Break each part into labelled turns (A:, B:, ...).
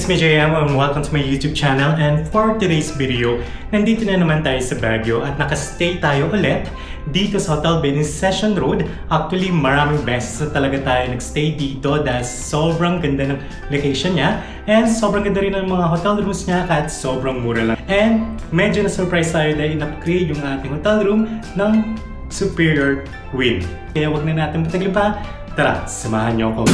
A: me JM and welcome to my YouTube channel, and for today's video, nandito na naman tayo sa Baguio at nakastay tayo ulit dito sa Hotel Venice Session Road. Actually, maraming beses na talaga tayo nagstay dito dahil sobrang ganda ng location niya and sobrang ganda rin ng mga hotel rooms niya kahit sobrang mura lang. And medyo na-surprise tayo dahil in-upgrade yung ating hotel room ng Superior Queen. Kaya wag na natin matagal pa, tara, samahan niyo ako.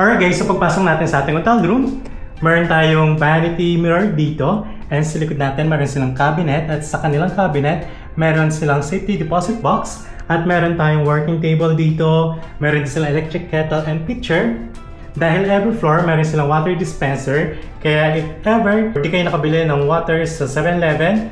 A: Alright guys, so pagpasok natin sa ating hotel room, meron tayong vanity mirror dito, and sa likod natin meron silang cabinet, at sa kanilang cabinet meron silang safety deposit box, at meron tayong working table dito, meron silang electric kettle and pitcher. Dahil every floor meron silang water dispenser, kaya if ever di kayo nakabili ng water sa 7-Eleven,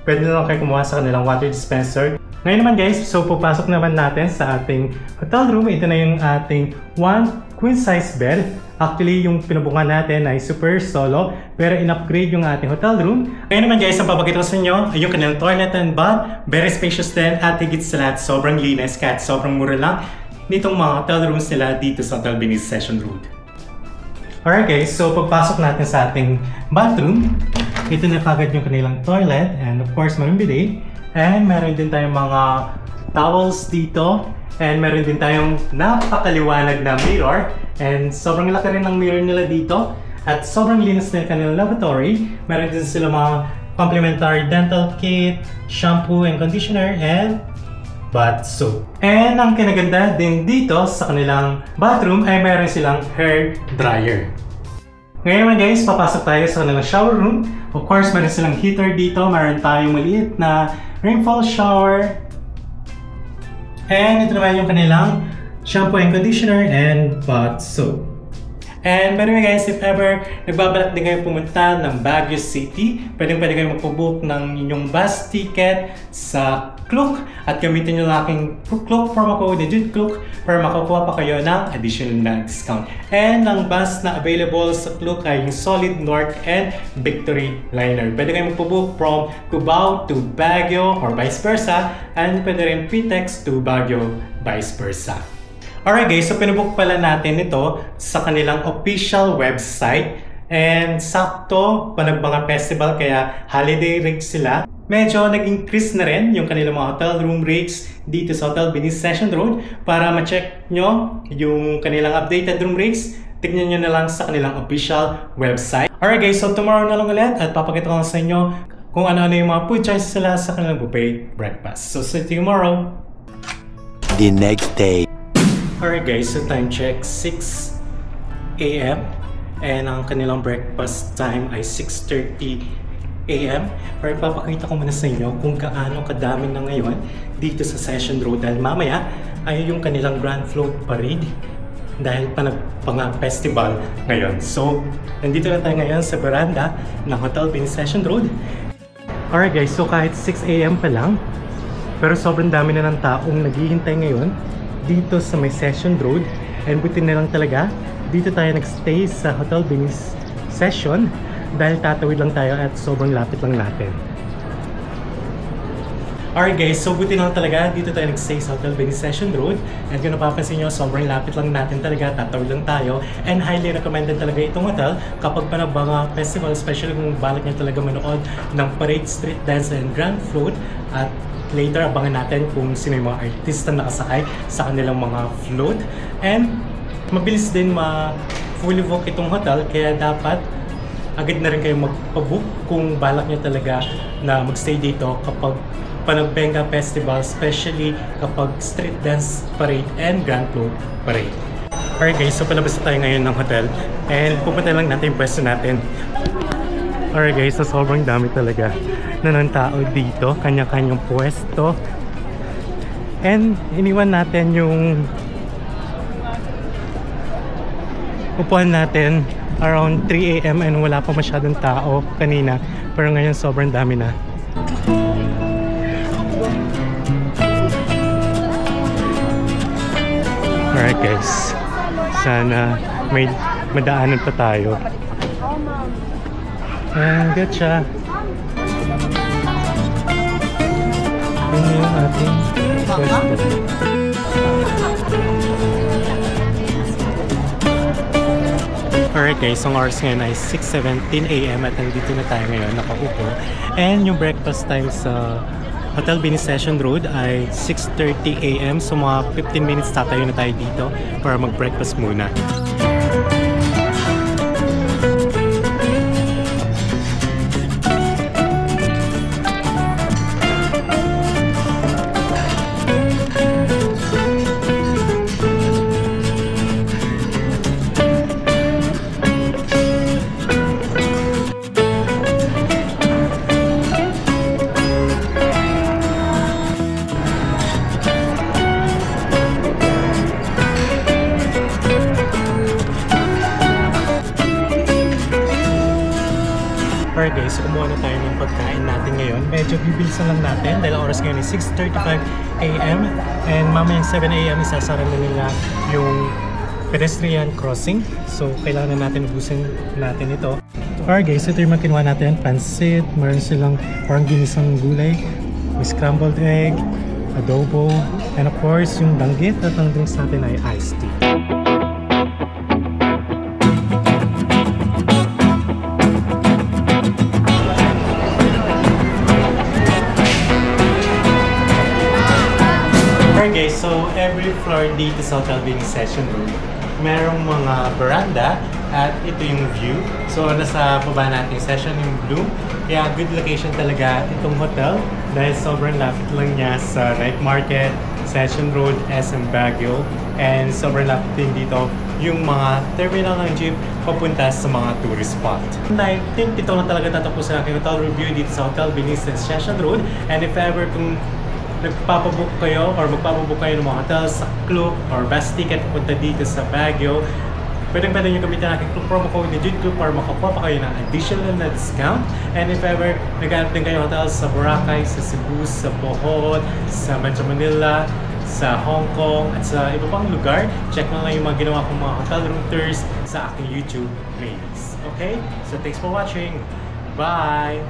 A: pwede na lang kayo kumuha sa kanilang water dispenser. Ngayon naman guys, so pupasok naman natin sa ating hotel room. Ito na yung ating 1 queen size bed. Actually, yung pinubukan natin ay super solo, pero in-upgrade yung ating hotel room. Ngayon naman guys, ang papakita ko sa inyo ay yung kanilang toilet and bath. Very spacious din at higit sa lahat, sobrang linis kahit sobrang mura lang nitong mga hotel rooms nila dito sa Hotel Venice Session Road. Alright guys, so pagpasok natin sa ating bathroom, ito na kagad yung kanilang toilet, and of course meron bidet, and meron din tayong mga towels dito, and meron din tayong napakaliwanag na mirror, and sobrang laki rin ng mirror nila dito, at sobrang linis na yung kanilang lavatory. Meron din sila mga complimentary dental kit, shampoo and conditioner, and bath soap. And ang kinaganda din dito sa kanilang bathroom ay meron silang hair dryer. Ngayon naman guys, papasok tayo sa kanilang shower room. Of course, meron silang heater dito. Meron tayong maliit na rainfall shower. And ito naman yung kanilang shampoo and conditioner and bath soap. And by the way guys, if ever nagbabalak din kayo pumunta ng Baguio City, pwede kayo magpabook ng inyong bus ticket sa Klook at gamitin nyo lang aking Klook promo code na JUDEKLOOK para makakuha pa kayo ng additional na discount. And ang bus na available sa Klook ay yung Solid North and Victory Liner. Pwede kayo magpabook from Cubao to Baguio or vice versa, and pwede rin PTEX to Baguio vice versa. Alright guys, so pinabook pala natin ito sa kanilang official website, and sakto panag mga festival kaya holiday rates sila. Medyo nag-increase na rin yung kanilang mga hotel room rates dito sa Hotel Venice Session Road. Para ma-check nyo yung kanilang updated room rates, tignan nyo na lang sa kanilang official website. Alright guys, so tomorrow na lang ulit at papakita ko sa inyo kung ano-ano yung mga food choices sila sa kanilang buffet breakfast. So see you tomorrow!
B: The next day.
A: Alright guys, so time check 6 AM and ang kanilang breakfast time ay 6:30 AM. Pero papakita ko muna sa inyo kung gaano kadami na ngayon dito sa Session Road dahil mamaya ay yung kanilang Grand Float Parade dahil panag festival ngayon. So, nandito na tayo ngayon sa veranda ng Hotel Venice Session Road. Alright guys, so kahit 6 AM pa lang, pero sobrang dami na ng taong naghihintay ngayon dito sa may Session Road, and buti na lang talaga dito tayo nagstay sa Hotel Venice Session dahil tatawid lang tayo at sobrang lapit lang natin. Alright guys, so buti lang talaga dito tayo nagstay sa Hotel Venice Session Road, and kung napapansin nyo, sobrang lapit lang natin talaga, tatawid lang tayo, and highly recommended talaga itong hotel kapag panabanga festival, especially kung balak nyo talaga manood ng parade, street dance, and grand float. At later, abangan natin kung sino yung mga artista na nakasakay sa kanilang mga float. And mabilis din ma-fully book itong hotel, kaya dapat agad na rin kayo magpabook kung balak nyo talaga na magstay dito kapag Panagbenga Festival, especially kapag street dance parade and grand float parade. Alright guys, so palabas na tayo ngayon ng hotel and pupunta lang natin yung pwesto natin. Alright guys, so sobrang dami talaga na ng tao dito, kanya-kanyang pwesto. And iniwan natin yung upuan natin around 3 AM and wala pa masyadong tao kanina, pero ngayon sobrang dami na. Alright guys, sana may madaanan pa tayo. Ayan, gotcha. Yun na yung ating pwesto. Alright guys, ang oras ngayon ay 6:17 AM at nandito na tayo ngayon, nakaupo. And yung breakfast time sa Hotel Bini Session Road ay 6:30 AM. So mga 15 minutes tatayo na tayo dito para mag-breakfast muna. Alright guys, so kumuha na tayo ng pagkain natin ngayon. Medyo bibilisan lang natin dahil oras ngayon is 6:35 AM and mamayang 7 AM isasara na nila yung pedestrian crossing. So kailangan na natin ubusin natin ito. Alright guys, ito yung mga kinuha natin. Pansit, meron silang parang ginisang gulay, may scrambled egg, adobo, and of course yung danggit at ang drinks natin ay iced tea. Alright guys, so every floor dito sa Hotel Bini Session Room, merong mga veranda at ito yung view. So nasa baba nating session yung blue. Kaya good location talaga itong hotel dahil sobrang lapit lang niya sa Night Market, Session Road, SM Baguio, and sobrang lapit din dito yung mga terminal ng jeep papunta sa mga tourist spot. I think ito na talaga tatapusin aking hotel review dito sa Hotel Bini Session Road. And if ever kung nagpapabook kayo or magpapabook kayo ng mga hotel sa Klook or best ticket punta dito sa Baguio, pwede nyo gamitin ang aking promo code ni Jude Klook para makakuha pa kayo ng additional na discount. And if ever naghanap din kayo hotel sa Boracay, sa Cebu, sa Bohol, sa Metro Manila, sa Hong Kong, at sa iba pang lugar, check lang yung mga ginawa kong mga hotel room tours sa aking YouTube playlist. Okay? So thanks for watching. Bye!